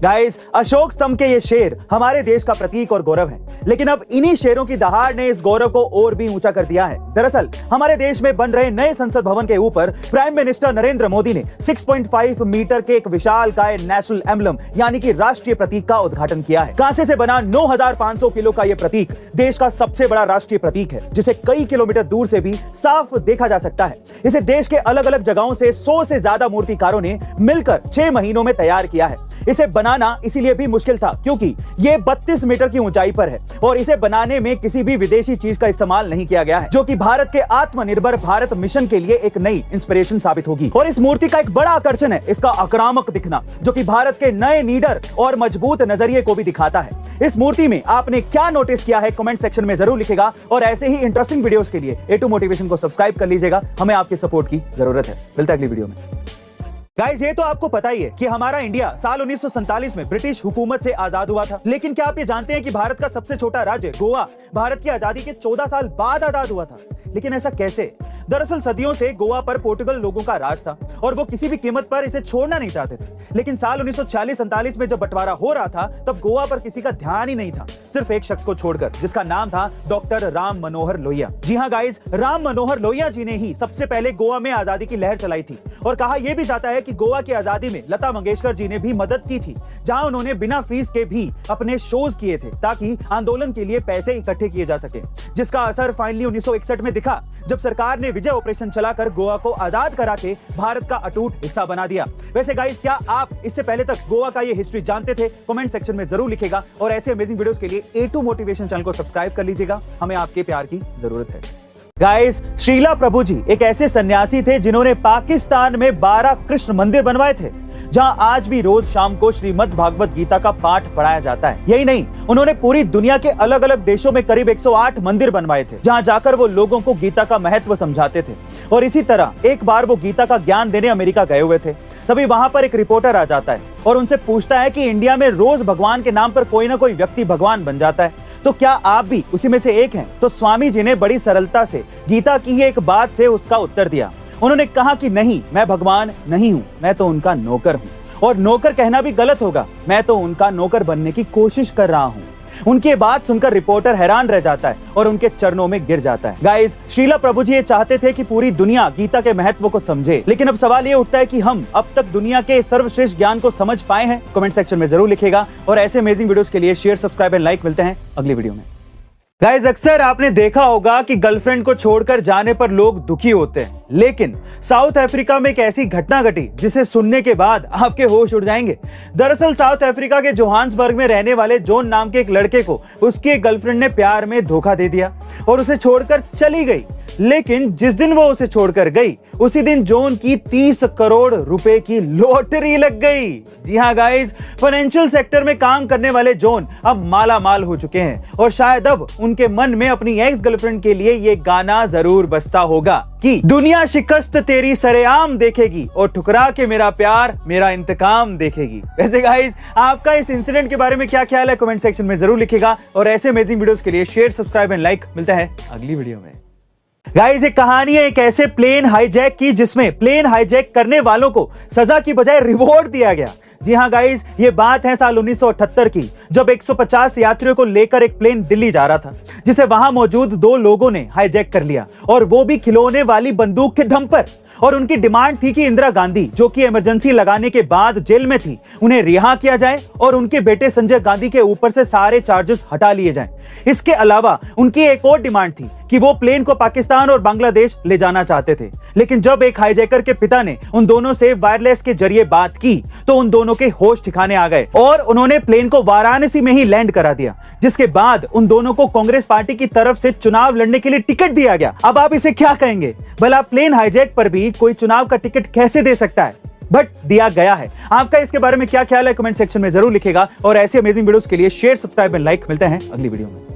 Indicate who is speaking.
Speaker 1: Guys, Ashok स्तंभ के ये शेर हमारे देश का प्रतीक और गौरव है, लेकिन अब इन्हीं शेरों की दहाड़ ने इस गौरव को और भी ऊंचा कर दिया है। दरअसल हमारे देश में बन रहे नए संसद भवन के ऊपर प्राइम मिनिस्टर नरेंद्र मोदी ने 6.5 मीटर के एक विशालकाय नेशनल एम्बलम यानी कि राष्ट्रीय प्रतीक का उद्घाटन किया है। कांसे से बना 9,500 किलो का यह प्रतीक देश का सबसे बड़ा राष्ट्रीय प्रतीक है, जिसे कई किलोमीटर दूर से भी साफ देखा जा सकता है। इसे देश के अलग अलग जगहों से 100 से ज्यादा मूर्तिकारों ने मिलकर 6 महीनों में तैयार किया है। इसे बनाना इसीलिए भी मुश्किल था क्योंकि ये 32 मीटर की ऊंचाई पर है और इसे बनाने में किसी भी विदेशी चीज का इस्तेमाल नहीं किया गया है, जो कि भारत के आत्मनिर्भर भारत मिशन के लिए एक नई इंस्पिरेशन साबित होगी। और इस मूर्ति का एक बड़ा आकर्षण है इसका आक्रामक दिखना, जो कि भारत के नए लीडर और मजबूत नजरिए को भी दिखाता है। इस मूर्ति में आपने क्या नोटिस किया है कमेंट सेक्शन में जरूर लिखेगा और ऐसे ही इंटरेस्टिंग वीडियोस के लिए A2 मोटिवेशन को सब्सक्राइब कर लीजिएगा। हमें आपके सपोर्ट की जरूरत है। मिलते हैं अगली वीडियो में। गाइस, ये तो आपको पता ही है कि हमारा इंडिया साल 1947 में ब्रिटिश हुकूमत से आजाद हुआ था, लेकिन क्या आप ये जानते हैं कि भारत का सबसे छोटा राज्य गोवा भारत की आजादी के 14 साल बाद आजाद हुआ था। लेकिन ऐसा कैसे? दरअसल सदियों से गोवा पर पोर्टुगल लोगों का राज था और वो किसी भी कीमत पर इसे छोड़ना नहीं चाहते थे। लेकिन साल 1946-47 में जब बंटवारा हो रहा था तब गोवा पर किसी का ध्यान ही नहीं था, सिर्फ एक शख्स को छोड़कर, जिसका नाम था डॉक्टर राम मनोहर लोहिया। जी हाँ गाइस, राम मनोहर लोहिया जी ने ही सबसे पहले गोवा में आजादी की लहर चलाई थी और कहा यह भी जाता है कि गोवा की आजादी में लता मंगेशकर जी ने भी मदद की थी, जहां उन्होंने बिना फीस के भी अपने शोज किए थे ताकि आंदोलन के लिए पैसे इकट्ठे किए जा सके, जिसका असर फाइनली 1961 में दिखा जब सरकार ने विजय ऑपरेशन चलाकर गोवा को आजाद करा के भारत का अटूट हिस्सा बना दिया। वैसे गाइस, क्या आप इससे पहले तक गोवा का ये हिस्ट्री जानते थे? कमेंट सेक्शन में जरूर लिखेगा और ऐसे अमेजिंग वीडियोस के लिए A2 मोटिवेशन चैनल को सब्सक्राइब कर लीजिएगा। हमें आपके प्यार की जरूरत है। गाइस, श्रीला प्रभु जी एक ऐसे सन्यासी थे जिन्होंने पाकिस्तान में 12 कृष्ण मंदिर बनवाए थे, जहां आज भी रोज शाम को श्रीमद् भागवत गीता का पाठ पढ़ाया जाता है। यही नहीं, उन्होंने पूरी दुनिया के अलग अलग देशों में करीब 108 मंदिर बनवाए थे, जहां जाकर वो लोगों को गीता का महत्व समझाते थे। और इसी तरह एक बार वो गीता का ज्ञान देने अमेरिका गए हुए थे। तभी वहां पर एक रिपोर्टर आ जाता है और उनसे पूछता है कि इंडिया में रोज भगवान के नाम पर कोई ना कोई व्यक्ति भगवान बन जाता है, तो क्या आप भी उसी में से एक हैं? तो स्वामी जी ने बड़ी सरलता से गीता की ही एक बात से उसका उत्तर दिया। उन्होंने कहा कि नहीं, मैं भगवान नहीं हूं, मैं तो उनका नौकर हूं। और नौकर कहना भी गलत होगा, मैं तो उनका नौकर बनने की कोशिश कर रहा हूं। उनकी बात सुनकर रिपोर्टर हैरान रह जाता है और उनके चरणों में गिर जाता है। गाइस, श्रीला प्रभु जी ये चाहते थे कि पूरी दुनिया गीता के महत्व को समझे, लेकिन अब सवाल ये उठता है कि हम अब तक दुनिया के सर्वश्रेष्ठ ज्ञान को समझ पाए हैं? कमेंट सेक्शन में जरूर लिखेगा और ऐसे अमेजिंग वीडियोस के लिए शेयर, सब्सक्राइब एंड लाइक। मिलते हैं अगली वीडियो में। गाइस, अक्सर आपने देखा होगा कि गर्लफ्रेंड को छोड़कर जाने पर लोग दुखी होते हैं, लेकिन साउथ अफ्रीका में एक ऐसी घटना घटी जिसे सुनने के बाद आपके होश उड़ जाएंगे। दरअसल साउथ अफ्रीका के जोहान्सबर्ग में रहने वाले जॉन नाम के एक लड़के को उसकी एक गर्लफ्रेंड ने प्यार में धोखा दे दिया और उसे छोड़कर चली गई। लेकिन जिस दिन वो उसे छोड़कर गई उसी दिन जॉन की 30 करोड़ रुपए की लॉटरी लग गई। जी हाँ गाइस, फाइनेंशियल सेक्टर में काम करने वाले जॉन अब माला माल हो चुके हैं और शायद अब उनके मन में अपनी एक्स गर्लफ्रेंड के लिए ये गाना जरूर बजता होगा कि दुनिया शिकस्त तेरी सरेआम देखेगी और ठुकरा के मेरा प्यार मेरा इंतकाम देखेगी। वैसे गाइस, आपका इस इंसिडेंट के बारे में क्या ख्याल है? कमेंट सेक्शन में जरूर लिखेगा और ऐसे अमेजिंग वीडियोस के लिए शेयर, सब्सक्राइब एंड लाइक। मिलता है अगली वीडियो में। गाइस, एक कहानी है एक ऐसे प्लेन हाईजैक की जिसमें प्लेन हाईजैक करने वालों को सजा की बजाय रिवॉर्ड दिया गया। जी हाँ गाइस, ये बात है साल 1978 की, जब 150 यात्रियों को लेकर एक प्लेन दिल्ली जा रहा था, जिसे वहां मौजूद 2 लोगों ने हाईजैक कर लिया और वो भी खिलौने वाली बंदूक के दम पर। और उनकी डिमांड थी कि इंदिरा गांधी, जो कि इमरजेंसी लगाने के बाद जेल में थी, उन्हें रिहा किया जाए और उनके बेटे संजय गांधी के ऊपर से सारे चार्जेस हटा लिए जाएं। इसके अलावा उनकी एक और डिमांड थी कि वो प्लेन को पाकिस्तान और बांग्लादेश ले जाना चाहते थे। लेकिन जब एक हाईजैकर के पिता ने उन दोनों से वायरलेस के जरिए बात की तो उन दोनों के होश ठिकाने आ गए और उन्होंने प्लेन को वाराणसी में ही लैंड करा दिया, जिसके बाद उन दोनों को कांग्रेस पार्टी की तरफ से चुनाव लड़ने के लिए टिकट दिया गया। अब आप इसे क्या कहेंगे? भला प्लेन हाईजैक पर भी कोई चुनाव का टिकट कैसे दे सकता है? बट दिया गया है। आपका इसके बारे में क्या ख्याल है? कमेंट सेक्शन में जरूर लिखेगा और ऐसे अमेजिंग वीडियोस के लिए शेयर, सब्सक्राइब एंड लाइक। मिलते हैं अगली वीडियो में।